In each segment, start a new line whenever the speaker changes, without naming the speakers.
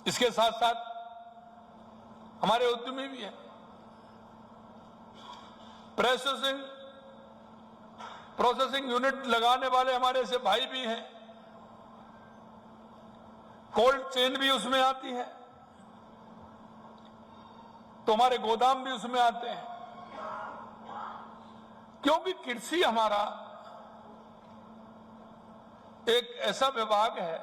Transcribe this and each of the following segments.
इसके साथ साथ हमारे उद्यमी भी हैं, प्रोसेसिंग यूनिट लगाने वाले हमारे से भाई भी हैं, कोल्ड चेन भी उसमें आती है, तो हमारे गोदाम भी उसमें आते हैं। क्योंकि कृषि हमारा एक ऐसा विभाग है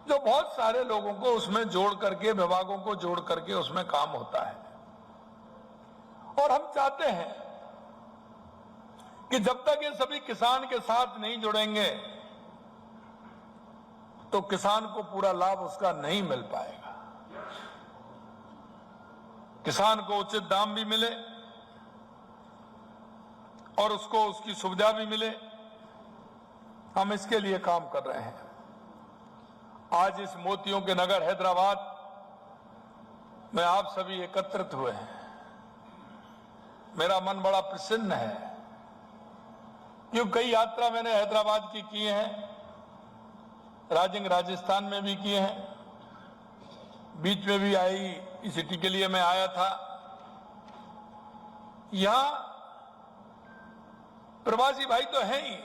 जो बहुत सारे लोगों को उसमें जोड़ करके, विभागों को जोड़ करके उसमें काम होता है। और हम चाहते हैं कि जब तक ये सभी किसान के साथ नहीं जुड़ेंगे तो किसान को पूरा लाभ उसका नहीं मिल पाएगा। किसान को उचित दाम भी मिले और उसको उसकी सुविधा भी मिले, हम इसके लिए काम कर रहे हैं। आज इस मोतियों के नगर हैदराबाद में आप सभी एकत्रित हुए हैं, मेरा मन बड़ा प्रसन्न है, क्यों कई यात्रा मैंने हैदराबाद की हैं, राजस्थान में भी किए हैं, बीच में भी आई सिटी के लिए मैं आया था। यहां प्रवासी भाई तो हैं ही,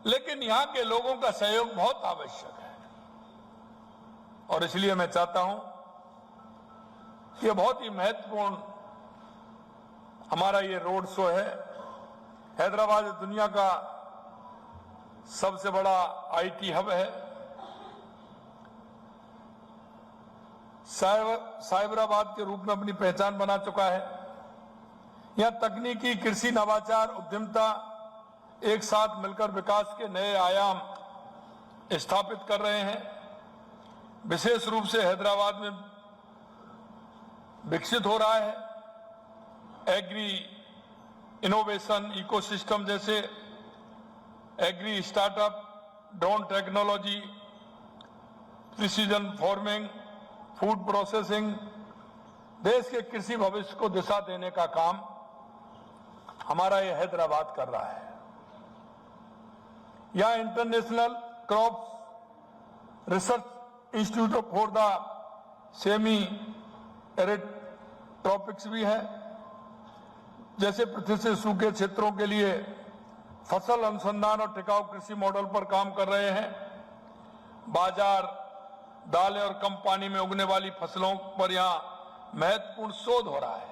लेकिन यहां के लोगों का सहयोग बहुत आवश्यक है। और इसलिए मैं चाहता हूं कि यह बहुत ही महत्वपूर्ण हमारा ये रोड शो है। हैदराबाद दुनिया का सबसे बड़ा आईटी हब है, साइबराबाद के रूप में अपनी पहचान बना चुका है। यहां तकनीकी, कृषि, नवाचार, उद्यमिता एक साथ मिलकर विकास के नए आयाम स्थापित कर रहे हैं। विशेष रूप से हैदराबाद में विकसित हो रहा है एग्री इनोवेशन इकोसिस्टम, जैसे agri startup, drone technology, precision farming, food processing. देश के कृषि भविष्य को दिशा देने का काम हमारा ये हैदराबाद कर रहा है। यहां international crops research institute for the semi arid tropics भी है, जैसे पृथ्वी से सूखे क्षेत्रों के लिए फसल अनुसंधान और टिकाऊ कृषि मॉडल पर काम कर रहे हैं। बाजार, दालें और कम पानी में उगने वाली फसलों पर यहां महत्वपूर्ण शोध हो रहा है।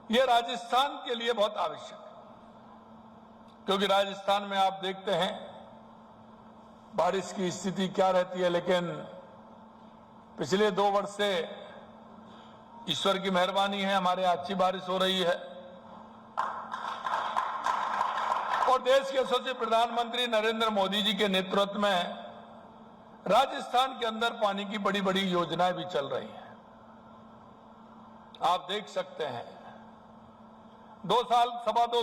यह राजस्थान के लिए बहुत आवश्यक है, क्योंकि राजस्थान में आप देखते हैं बारिश की स्थिति क्या रहती है, लेकिन पिछले 2 वर्ष से ईश्वर की मेहरबानी है, हमारे यहाँ अच्छी बारिश हो रही है। और देश के यशस्वी प्रधानमंत्री नरेंद्र मोदी जी के नेतृत्व में राजस्थान के अंदर पानी की बड़ी बड़ी योजनाएं भी चल रही हैं। आप देख सकते हैं 2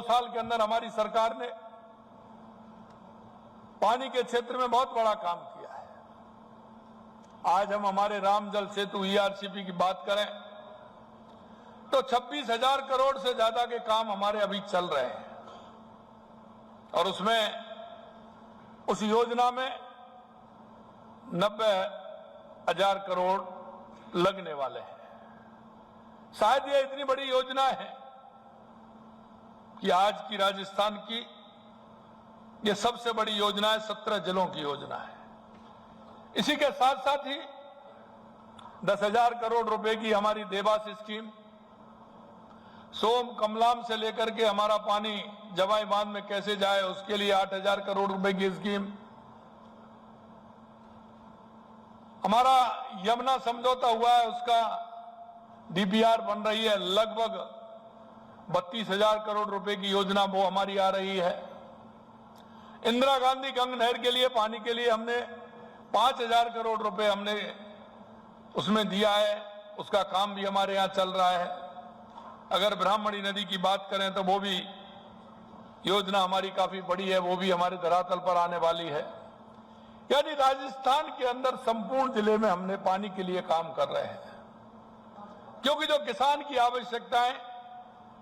साल के अंदर हमारी सरकार ने पानी के क्षेत्र में बहुत बड़ा काम किया है। आज हम हमारे राम जल सेतु ERCP की बात करें तो 26,000 करोड़ से ज्यादा के काम हमारे अभी चल रहे हैं, और उस योजना में 90,000 करोड़ लगने वाले हैं। शायद ये इतनी बड़ी योजना है कि आज की राजस्थान की ये सबसे बड़ी योजना है, 17 जिलों की योजना है। इसी के साथ साथ ही 10,000 करोड़ रुपए की हमारी देवास स्कीम, सोम कमलाम से लेकर के हमारा पानी जवाई बांध में कैसे जाए उसके लिए 8,000 करोड़ रुपए की स्कीम, हमारा यमुना समझौता हुआ है उसका DPR बन रही है, लगभग 32,000 करोड़ रुपए की योजना वो हमारी आ रही है। इंदिरा गांधी गंगा नहर के लिए पानी के लिए हमने 5,000 करोड़ रुपए हमने उसमें दिया है, उसका काम भी हमारे यहाँ चल रहा है। अगर ब्राह्मणी नदी की बात करें तो वो भी योजना हमारी काफी बड़ी है, वो भी हमारे धरातल पर आने वाली है। यानी राजस्थान के अंदर संपूर्ण जिले में हमने पानी के लिए काम कर रहे हैं, क्योंकि जो किसान की आवश्यकताएं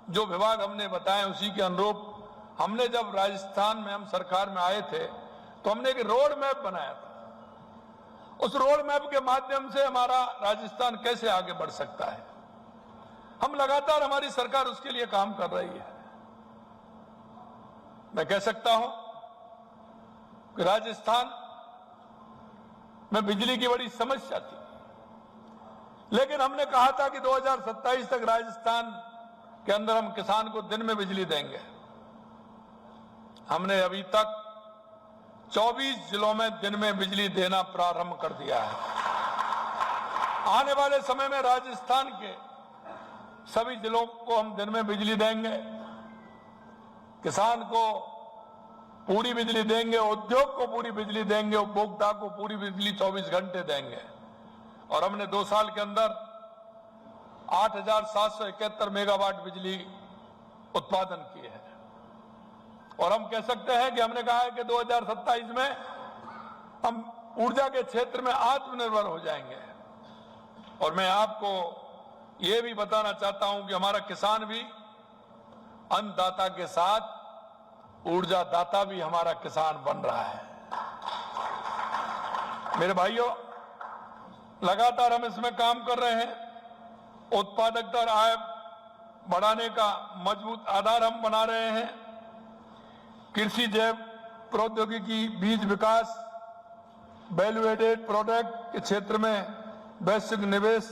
जो विभाग हमने बताए उसी के अनुरूप हमने जब राजस्थान में हम सरकार में आए थे तो हमने एक रोड मैप बनाया था उस रोड मैप के माध्यम से हमारा राजस्थान कैसे आगे बढ़ सकता है, हम लगातार, हमारी सरकार उसके लिए काम कर रही है। मैं कह सकता हूं कि राजस्थान में बिजली की बड़ी समस्या थी, लेकिन हमने कहा था कि 2027 तक राजस्थान के अंदर हम किसान को दिन में बिजली देंगे। हमने अभी तक 24 जिलों में दिन में बिजली देना प्रारंभ कर दिया है। आने वाले समय में राजस्थान के सभी जिलों को हम दिन में बिजली देंगे, किसान को पूरी बिजली देंगे, उद्योग को पूरी बिजली देंगे, उपभोक्ता को पूरी बिजली 24 घंटे देंगे। और हमने 2 साल के अंदर 8,771 मेगावाट बिजली उत्पादन की है। और हम कह सकते हैं कि हमने कहा है कि 2027 में हम ऊर्जा के क्षेत्र में आत्मनिर्भर हो जाएंगे। और मैं आपको ये भी बताना चाहता हूं कि हमारा किसान भी अन्नदाता के साथ ऊर्जा दाता भी हमारा किसान बन रहा है। मेरे भाइयों, लगातार हम इसमें काम कर रहे हैं। उत्पादकता और आय बढ़ाने का मजबूत आधार हम बना रहे हैं। कृषि, जैव प्रौद्योगिकी, बीज विकास, वैल्यू एडेड प्रोडक्ट के क्षेत्र में वैश्विक निवेश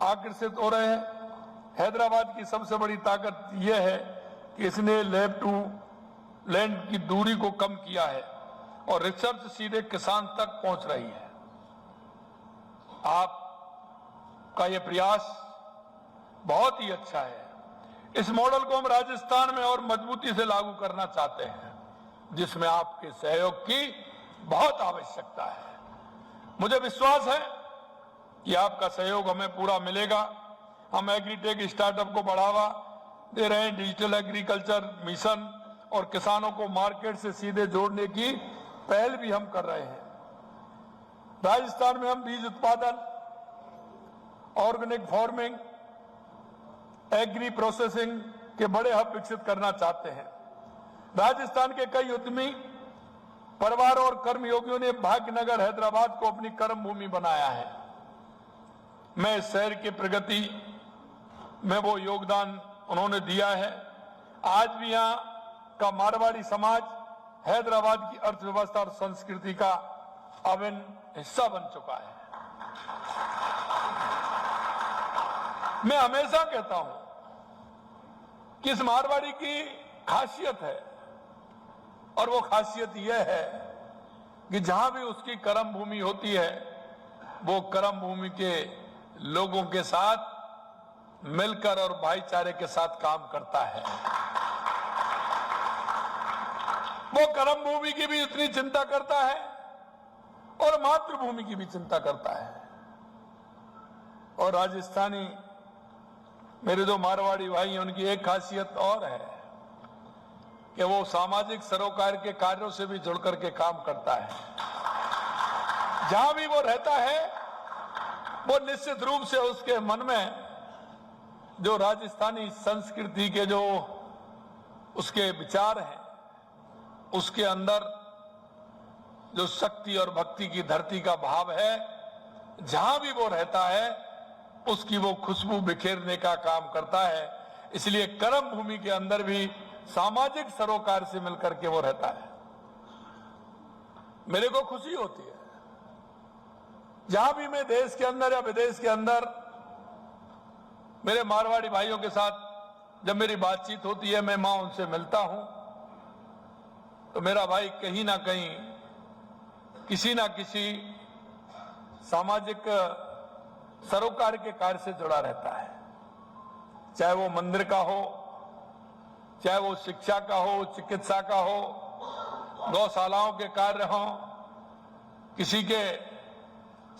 आकर्षित हो रहे हैं। हैदराबाद की सबसे बड़ी ताकत यह है कि इसने लैब टू लैंड की दूरी को कम किया है और रिसर्च सीधे किसान तक पहुंच रही है। आपका यह प्रयास बहुत ही अच्छा है। इस मॉडल को हम राजस्थान में और मजबूती से लागू करना चाहते हैं, जिसमें आपके सहयोग की बहुत आवश्यकता है। मुझे विश्वास है कि आपका सहयोग हमें पूरा मिलेगा। हम एग्रीटेक स्टार्टअप को बढ़ावा दे रहे हैं, डिजिटल एग्रीकल्चर मिशन और किसानों को मार्केट से सीधे जोड़ने की पहल भी हम कर रहे हैं। राजस्थान में हम बीज उत्पादन, ऑर्गेनिक फार्मिंग, एग्री प्रोसेसिंग के बड़े हब विकसित करना चाहते हैं। राजस्थान के कई उद्यमी परिवार और कर्मयोगियों ने भाग्यनगर, हैदराबाद को अपनी कर्म भूमि बनाया है। मैं इस शहर की प्रगति में वो योगदान उन्होंने दिया है। आज भी यहां का मारवाड़ी समाज हैदराबाद की अर्थव्यवस्था और संस्कृति का अभिन्न हिस्सा बन चुका है। मैं हमेशा कहता हूं कि इस मारवाड़ी की खासियत है, और वो खासियत यह है कि जहां भी उसकी कर्म भूमि होती है, वो कर्म भूमि के लोगों के साथ मिलकर और भाईचारे के साथ काम करता है। वो कर्म भूमि की भी उतनी चिंता करता है और मातृभूमि की भी चिंता करता है। और राजस्थानी मेरे जो मारवाड़ी भाई हैं, उनकी एक खासियत और है कि वो सामाजिक सरोकार के कार्यों से भी जुड़ करके काम करता है। जहां भी वो रहता है, वो निश्चित रूप से उसके मन में जो राजस्थानी संस्कृति के जो उसके विचार हैं, उसके अंदर जो शक्ति और भक्ति की धरती का भाव है, जहां भी वो रहता है, उसकी वो खुशबू बिखेरने का काम करता है। इसलिए कर्म भूमि के अंदर भी सामाजिक सरोकार से मिलकर के वो रहता है। मेरे को खुशी होती है जहां भी मैं देश के अंदर या विदेश के अंदर मेरे मारवाड़ी भाइयों के साथ जब मेरी बातचीत होती है, मैं मां उनसे मिलता हूं, तो मेरा भाई कहीं ना कहीं किसी ना किसी सामाजिक सरोकार के कार्य से जुड़ा रहता है। चाहे वो मंदिर का हो, चाहे वो शिक्षा का हो, चिकित्सा का हो, गौशालाओं के कार्य हो, किसी के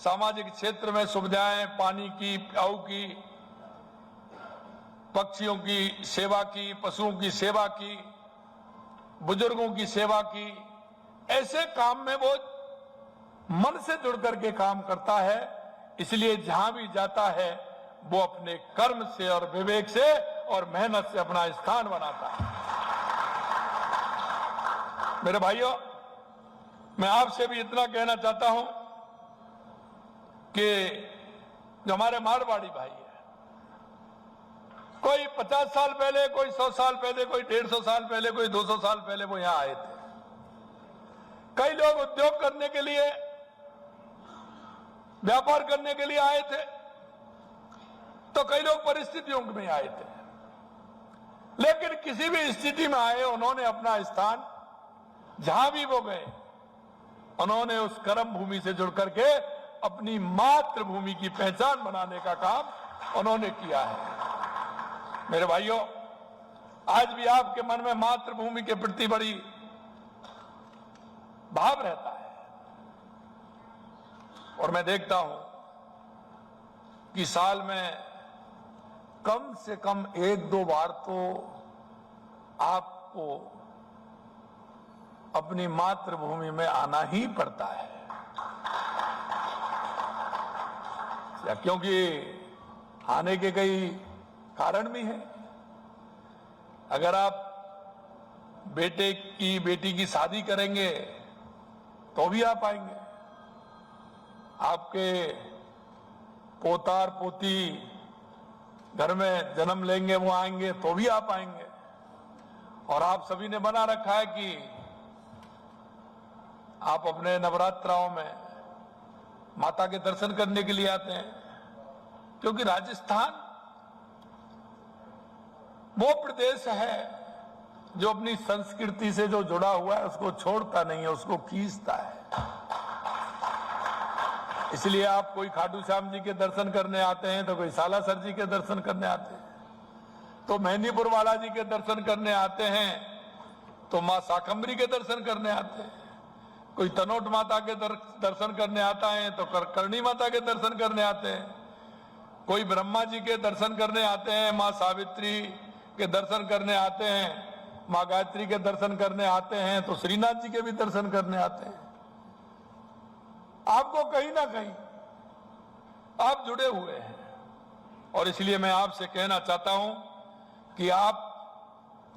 सामाजिक क्षेत्र में सुविधाएं, पानी की, प्याऊ की, पक्षियों की सेवा की, पशुओं की सेवा की, बुजुर्गों की सेवा की, ऐसे काम में वो मन से जुड़ करके काम करता है। इसलिए जहां भी जाता है, वो अपने कर्म से और विवेक से और मेहनत से अपना स्थान बनाता है। मेरे भाइयों, मैं आपसे भी इतना कहना चाहता हूं कि जो हमारे मारवाड़ी भाई है, कोई 50 साल पहले, कोई 100 साल पहले, कोई 150 साल पहले, कोई 200 साल पहले वो यहां आए थे। कई लोग उद्योग करने के लिए, व्यापार करने के लिए आए थे, तो कई लोग परिस्थितियों में आए थे। लेकिन किसी भी स्थिति में आए, उन्होंने अपना स्थान जहां भी वो गए, उन्होंने उस कर्म भूमि से जुड़ करके अपनी मातृभूमि की पहचान बनाने का काम उन्होंने किया है। मेरे भाइयों, आज भी आपके मन में मातृभूमि के प्रति बड़ी भाव रहता है, और मैं देखता हूं कि साल में कम से कम 1-2 बार तो आपको अपनी मातृभूमि में आना ही पड़ता है, क्योंकि आने के कई कारण भी हैं। अगर आप बेटी की शादी करेंगे तो भी आप आएंगे, आपके पोता और पोती घर में जन्म लेंगे, वो आएंगे तो भी आप आएंगे। और आप सभी ने बना रखा है कि आप अपने नवरात्राओं में माता के दर्शन करने के लिए आते हैं, क्योंकि राजस्थान वो प्रदेश है जो अपनी संस्कृति से जो जुड़ा हुआ है उसको छोड़ता नहीं है, उसको खींचता है। इसलिए आप कोई खाटू श्याम जी के दर्शन करने आते हैं, तो कोई सालासर जी के दर्शन करने आते हैं, तो मेहंदीपुर वाला जी के दर्शन करने आते हैं, तो मां शाकंभरी के दर्शन करने आते हैं, कोई तनोट माता के दर्शन करने आता है, तो करणी माता के दर्शन करने आते हैं, कोई ब्रह्मा जी के दर्शन करने आते हैं, मां सावित्री के दर्शन करने आते हैं, मां गायत्री के दर्शन करने आते हैं, तो श्रीनाथ जी के भी दर्शन करने आते हैं। आपको कहीं ना कहीं आप जुड़े हुए हैं, और इसलिए मैं आपसे कहना चाहता हूं कि आप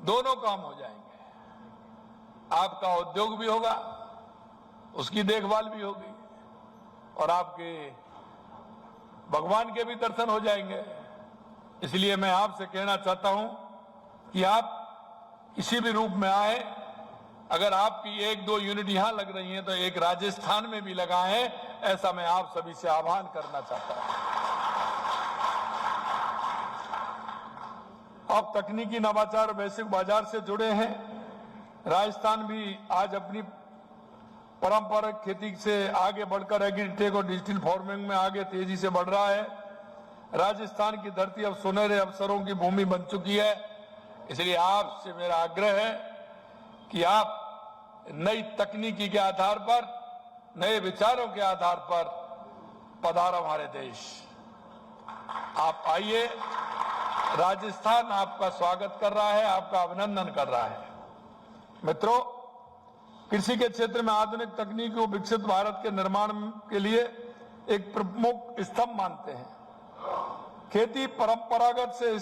दोनों काम हो जाएंगे। आपका उद्योग भी होगा, उसकी देखभाल भी होगी, और आपके भगवान के भी दर्शन हो जाएंगे। इसलिए मैं आपसे कहना चाहता हूं कि आप किसी भी रूप में आए, अगर आपकी 1-2 यूनिट यहां लग रही हैं तो एक राजस्थान में भी लगाएं, ऐसा मैं आप सभी से आह्वान करना चाहता हूं। आप तकनीकी नवाचार और वैश्विक बाजार से जुड़े हैं। राजस्थान भी आज अपनी पारंपरिक खेती से आगे बढ़कर एग्रीटेक और डिजिटल फार्मिंग में आगे तेजी से बढ़ रहा है। राजस्थान की धरती अब सुनहरे अवसरों की भूमि बन चुकी है। इसलिए आपसे मेरा आग्रह है कि आप नई तकनीकी के आधार पर, नए विचारों के आधार पर पधारो हमारे देश। आप आइए, राजस्थान आपका स्वागत कर रहा है, आपका अभिनंदन कर रहा है। मित्रों, कृषि के क्षेत्र में आधुनिक तकनीक को विकसित भारत के निर्माण के लिए एक प्रमुख स्तंभ मानते हैं। खेती परंपरागत से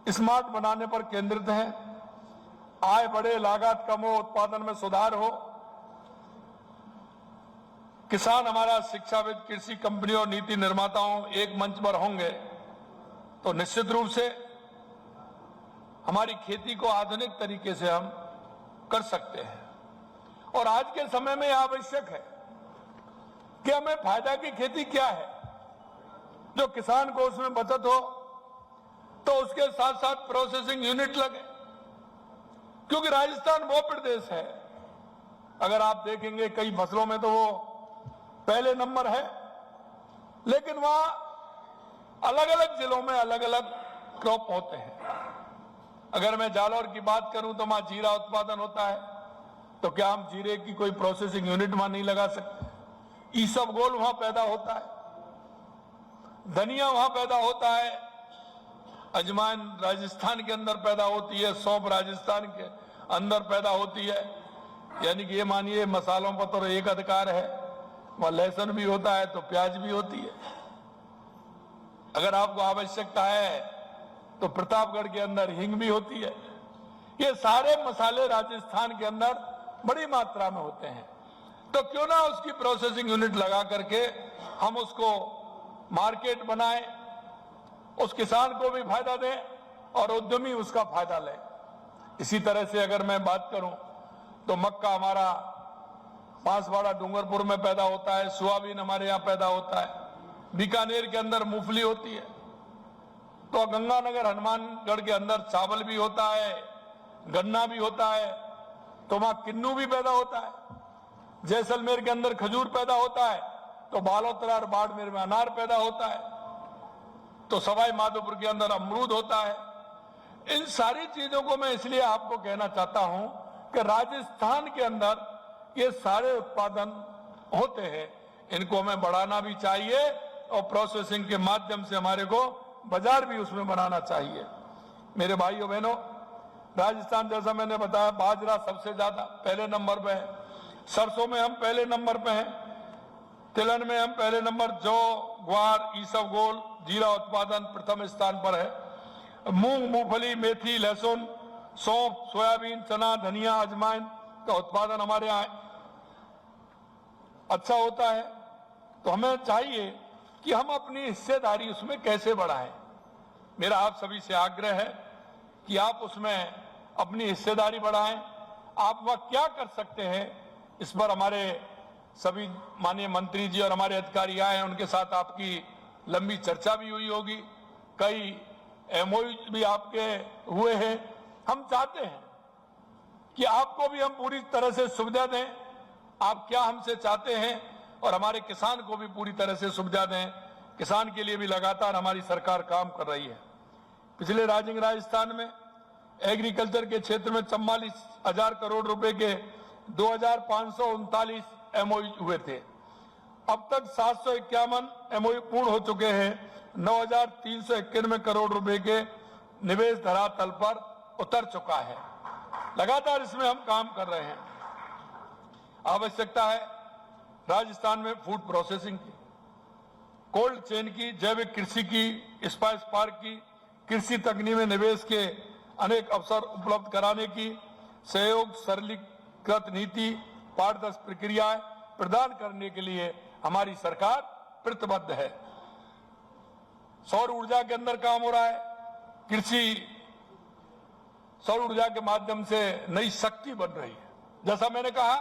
स्मार्ट बनाने पर केंद्रित है। आय बढ़े, लागत कम हो, उत्पादन में सुधार हो। किसान हमारा शिक्षाविद, कृषि कंपनियों और नीति निर्माताओं एक मंच पर होंगे तो निश्चित रूप से हमारी खेती को आधुनिक तरीके से हम कर सकते हैं। और आज के समय में यह आवश्यक है कि हमें फायदा की खेती क्या है, जो किसान को उसमें बचत हो, तो उसके साथ साथ प्रोसेसिंग यूनिट लगे। क्योंकि राजस्थान वो प्रदेश है, अगर आप देखेंगे कई फसलों में तो वो पहले नंबर है, लेकिन वहां अलग अलग जिलों में अलग अलग क्रॉप होते हैं। अगर मैं जालौर की बात करूं तो वहां जीरा उत्पादन होता है, तो क्या हम जीरे की कोई प्रोसेसिंग यूनिट वहां नहीं लगा सकते? ईसबगोल वहां पैदा होता है, धनिया वहां पैदा होता है, अजवाइन राजस्थान के अंदर पैदा होती है, सौंफ राजस्थान के अंदर पैदा होती है। यानी कि ये मानिए मसालों पर तो एक अधिकार है, वहां लहसुन भी होता है तो प्याज भी होती है। अगर आपको आवश्यकता है तो प्रतापगढ़ के अंदर हींग भी होती है। ये सारे मसाले राजस्थान के अंदर बड़ी मात्रा में होते हैं। तो क्यों ना उसकी प्रोसेसिंग यूनिट लगा करके हम उसको मार्केट बनाएं, उस किसान को भी फायदा दें और उद्यमी उसका फायदा ले। इसी तरह से अगर मैं बात करूं तो मक्का हमारा बांसवाड़ा डूंगरपुर में पैदा होता है, सोयाबीन हमारे यहाँ पैदा होता है, बीकानेर के अंदर मूंगफली होती है, तो गंगानगर हनुमानगढ़ के अंदर चावल भी होता है, गन्ना भी होता है, तो वहां किन्नू भी पैदा होता है, जैसलमेर के अंदर खजूर पैदा होता है, तो बालोतरा और बाड़मेर में अनार पैदा होता है, तो सवाई माधोपुर के अंदर अमरूद होता है। इन सारी चीजों को मैं इसलिए आपको कहना चाहता हूं कि राजस्थान के अंदर ये सारे उत्पादन होते हैं, इनको हमें बढ़ाना भी चाहिए और प्रोसेसिंग के माध्यम से हमारे को बाजार भी उसमें बनाना चाहिए। मेरे भाइयों बहनों, राजस्थान जैसा मैंने बताया बाजरा सबसे ज्यादा पहले नंबर पे है, सरसों में हम पहले नंबर पे हैं, तिलहन में हम पहले नंबर, जौ, ग्वार, ईसबगोल, जीरा उत्पादन प्रथम स्थान पर है। मूंग, मूंगफली, मेथी, लहसुन, सौंफ, सोयाबीन, चना, धनिया, अजवाइन का उत्पादन हमारे यहाँ अच्छा होता है। तो हमें चाहिए कि हम अपनी हिस्सेदारी उसमें कैसे बढ़ाएं। मेरा आप सभी से आग्रह है कि आप उसमें अपनी हिस्सेदारी बढ़ाएं। आप वह क्या कर सकते हैं, इस पर हमारे सभी माननीय मंत्री जी और हमारे अधिकारी आए हैं, उनके साथ आपकी लंबी चर्चा भी हुई होगी, कई एमओयू भी आपके हुए हैं। हम चाहते हैं कि आपको भी हम पूरी तरह से सुविधा दें, आप क्या हमसे चाहते हैं, और हमारे किसान को भी पूरी तरह से सुविधा दें। किसान के लिए भी लगातार हमारी सरकार काम कर रही है। पिछले राजस्थान में एग्रीकल्चर के क्षेत्र में 44,000 करोड़ रुपए के 2,539 एमओयू हुए थे। अब तक 751 एमओयू पूर्ण हो चुके हैं। 9,391 करोड़ रुपए के निवेश धरातल पर उतर चुका है। लगातार इसमें हम काम कर रहे हैं। आवश्यकता है राजस्थान में फूड प्रोसेसिंग की, कोल्ड चेन की, जैविक कृषि की, स्पाइस पार्क की, कृषि तकनीक में निवेश के अनेक अवसर उपलब्ध कराने की, सहयोग, सरलीकृत नीति, पारदर्शी प्रक्रियाएं प्रदान करने के लिए हमारी सरकार प्रतिबद्ध है। सौर ऊर्जा के अंदर काम हो रहा है। कृषि सौर ऊर्जा के माध्यम से नई शक्ति बन रही है। जैसा मैंने कहा,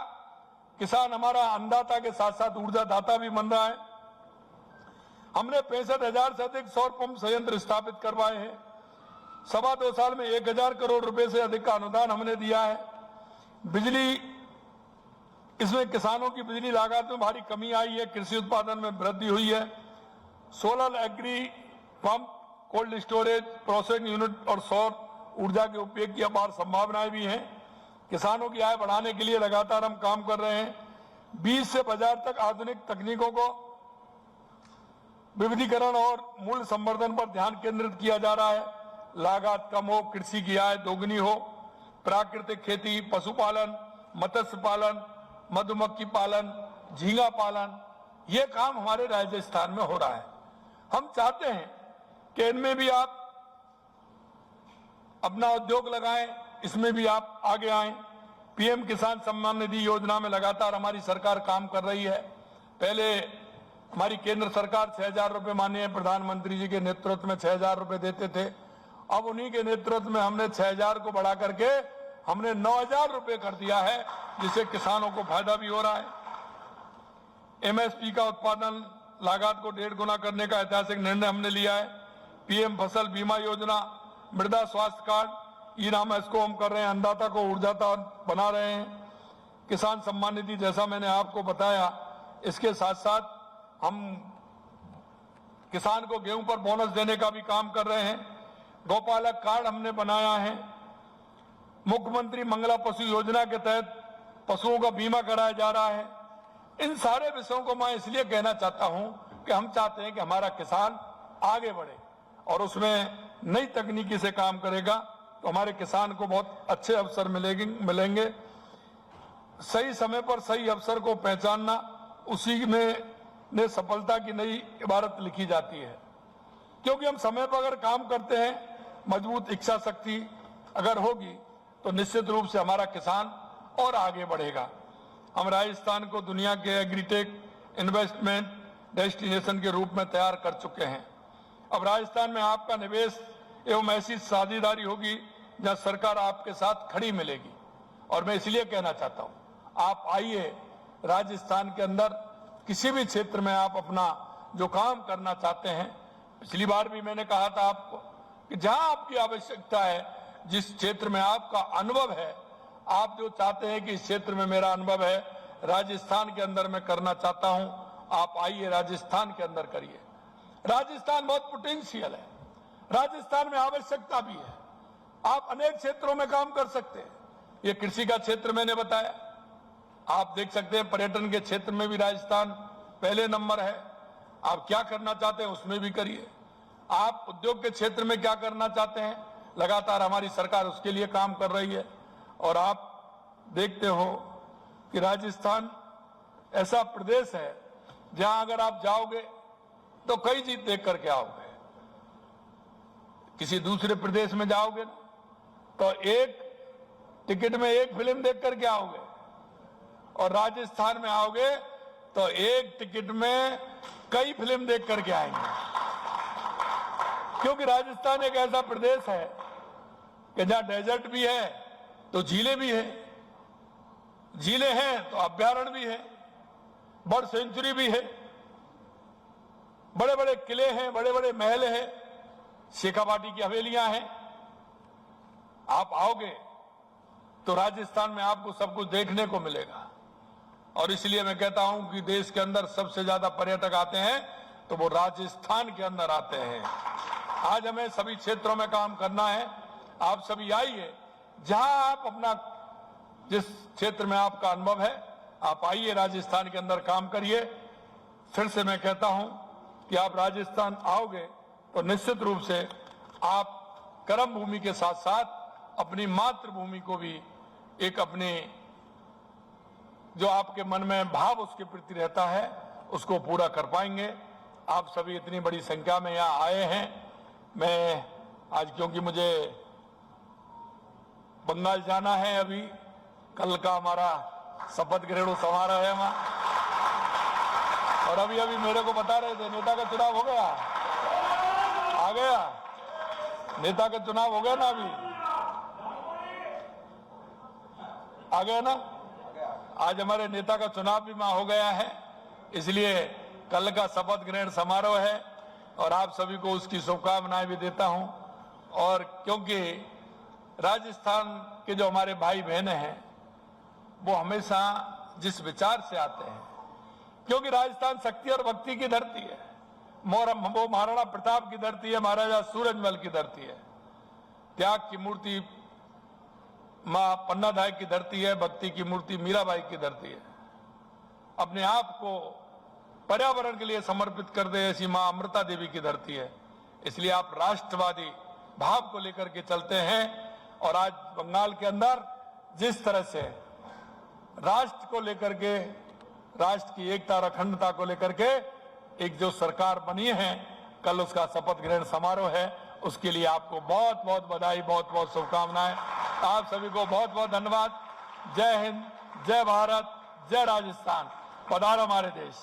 किसान हमारा अन्नदाता के साथ साथ ऊर्जा दाता भी बन रहा है। हमने 65,000 से अधिक सौर पंप संयंत्र स्थापित करवाए हैं। 2.25 साल में 1,000 करोड़ रुपए से अधिक का अनुदान हमने दिया है। बिजली, इसमें किसानों की बिजली लागत में भारी कमी आई है, कृषि उत्पादन में वृद्धि हुई है। Solar agri pump, cold storage, processing unit और सौर ऊर्जा के उपयोग की अपार संभावनाएं भी हैं। किसानों की आय बढ़ाने के लिए लगातार हम काम कर रहे हैं। बीज से बाजार तक आधुनिक तकनीकों को विविधीकरण और मूल्य संवर्धन पर ध्यान केंद्रित किया जा रहा है। लागत कम हो, कृषि की आय दोगुनी हो। प्राकृतिक खेती, पशुपालन, मत्स्य पालन, मधुमक्खी पालन, झींगा पालन, ये काम हमारे राजस्थान में हो रहा है। हम चाहते हैं कि इनमें भी आप अपना उद्योग लगाएं, इसमें भी आप आगे आएं। पीएम किसान सम्मान निधि योजना में लगातार हमारी सरकार काम कर रही है। पहले हमारी केंद्र सरकार 6,000 रुपए माननीय प्रधानमंत्री जी के नेतृत्व में 6,000 रुपए देते थे। अब उन्हीं के नेतृत्व में हमने 6,000 को बढ़ा करके हमने 9,000 रुपए कर दिया है, जिससे किसानों को फायदा भी हो रहा है। एमएसपी का उत्पादन लागत को 1.5 गुना करने का ऐतिहासिक निर्णय हमने लिया है। पीएम फसल बीमा योजना, मृदा स्वास्थ्य कार्ड, ई नाम इसको हम कर रहे हैं। अन्नदाता को ऊर्जादाता बना रहे हैं। किसान सम्मान निधि जैसा मैंने आपको बताया, इसके साथ साथ हम किसान को गेहूं पर बोनस देने का भी काम कर रहे हैं। गौपालक कार्ड हमने बनाया है। मुख्यमंत्री मंगला पशु योजना के तहत पशुओं का बीमा कराया जा रहा है। इन सारे विषयों को मैं इसलिए कहना चाहता हूं कि हम चाहते हैं कि हमारा किसान आगे बढ़े और उसमें नई तकनीकी से काम करेगा तो हमारे किसान को बहुत अच्छे अवसर मिलेंगे। सही समय पर सही अवसर को पहचानना, उसी में सफलता की नई इबारत लिखी जाती है। क्योंकि हम समय पर अगर काम करते हैं, मजबूत इच्छा शक्ति अगर होगी तो निश्चित रूप से हमारा किसान और आगे बढ़ेगा। हम राजस्थान को दुनिया के एग्रीटेक इन्वेस्टमेंट डेस्टिनेशन के रूप में तैयार कर चुके हैं। अब राजस्थान में आपका निवेश एवं ऐसी साझेदारी होगी जहां सरकार आपके साथ खड़ी मिलेगी। और मैं इसलिए कहना चाहता हूं, आप आइए, राजस्थान के अंदर किसी भी क्षेत्र में आप अपना जो काम करना चाहते हैं, पिछली बार भी मैंने कहा था आपको कि जहां आपकी आवश्यकता है, जिस क्षेत्र में आपका अनुभव है, आप जो चाहते हैं कि इस क्षेत्र में मेरा अनुभव है, राजस्थान के अंदर मैं करना चाहता हूं, आप आइए राजस्थान के अंदर करिए। राजस्थान बहुत पोटेंशियल है, राजस्थान में आवश्यकता भी है, आप अनेक क्षेत्रों में काम कर सकते हैं। ये कृषि का क्षेत्र मैंने बताया, आप देख सकते हैं पर्यटन के क्षेत्र में भी राजस्थान पहले नंबर है। आप क्या करना चाहते हैं उसमें भी करिए। आप उद्योग के क्षेत्र में क्या करना चाहते हैं, लगातार हमारी सरकार उसके लिए काम कर रही है। और आप देखते हो कि राजस्थान ऐसा प्रदेश है जहां अगर आप जाओगे तो कई चीज देख करके आओगे। किसी दूसरे प्रदेश में जाओगे तो एक टिकट में एक फिल्म देख करके आओगे, और राजस्थान में आओगे तो एक टिकट में कई फिल्म देख करके आएंगे। क्योंकि राजस्थान एक ऐसा प्रदेश है कि जहां डेजर्ट भी है तो झीलें भी है, झीलें हैं तो अभ्यारण्य भी है, बर्ड सेंचुरी भी है, बड़े बड़े किले हैं, बड़े बड़े महल हैं, शेखावाटी की हवेलियां हैं। आप आओगे तो राजस्थान में आपको सब कुछ देखने को मिलेगा। और इसलिए मैं कहता हूं कि देश के अंदर सबसे ज्यादा पर्यटक आते हैं तो वो राजस्थान के अंदर आते हैं। आज हमें सभी क्षेत्रों में काम करना है। आप सभी आइए, जहां आप अपना जिस क्षेत्र में आपका अनुभव है, आप आइए राजस्थान के अंदर काम करिए। फिर से मैं कहता हूं कि आप राजस्थान आओगे तो निश्चित रूप से आप कर्म भूमि के साथ साथ अपनी मातृभूमि को भी एक अपने जो आपके मन में भाव उसके प्रति रहता है उसको पूरा कर पाएंगे। आप सभी इतनी बड़ी संख्या में यहाँ आए हैं। मैं आज क्योंकि मुझे बंगाल जाना है, अभी कल का हमारा शपथ ग्रहण समारोह है वहां, और अभी अभी मेरे को बता रहे थे नेता का चुनाव हो गया, आ गया नेता का चुनाव हो गया ना, अभी आ गया ना, आज हमारे नेता का चुनाव भी वहां हो गया है। इसलिए कल का शपथ ग्रहण समारोह है और आप सभी को उसकी शुभकामनाएं भी देता हूं। और क्योंकि राजस्थान के जो हमारे भाई बहनें हैं वो हमेशा जिस विचार से आते हैं, क्योंकि राजस्थान शक्ति और भक्ति की धरती है, वो महाराणा प्रताप की धरती है, महाराजा सूरजमल की धरती है, त्याग की मूर्ति मां पन्नाधाय की धरती है, भक्ति की मूर्ति मीराबाई की धरती है। अपने आप को पर्यावरण के लिए समर्पित कर दे ऐसी मां अमृता देवी की धरती है। इसलिए आप राष्ट्रवादी भाव को लेकर के चलते हैं। और आज बंगाल के अंदर जिस तरह से राष्ट्र को लेकर के, राष्ट्र की एकता और अखंडता को लेकर के एक जो सरकार बनी है, कल उसका शपथ ग्रहण समारोह है, उसके लिए आपको बहुत बहुत बधाई, बहुत बहुत शुभकामनाएं। आप सभी को बहुत बहुत धन्यवाद। जय हिंद, जय भारत, जय राजस्थान। पधारो हमारे देश।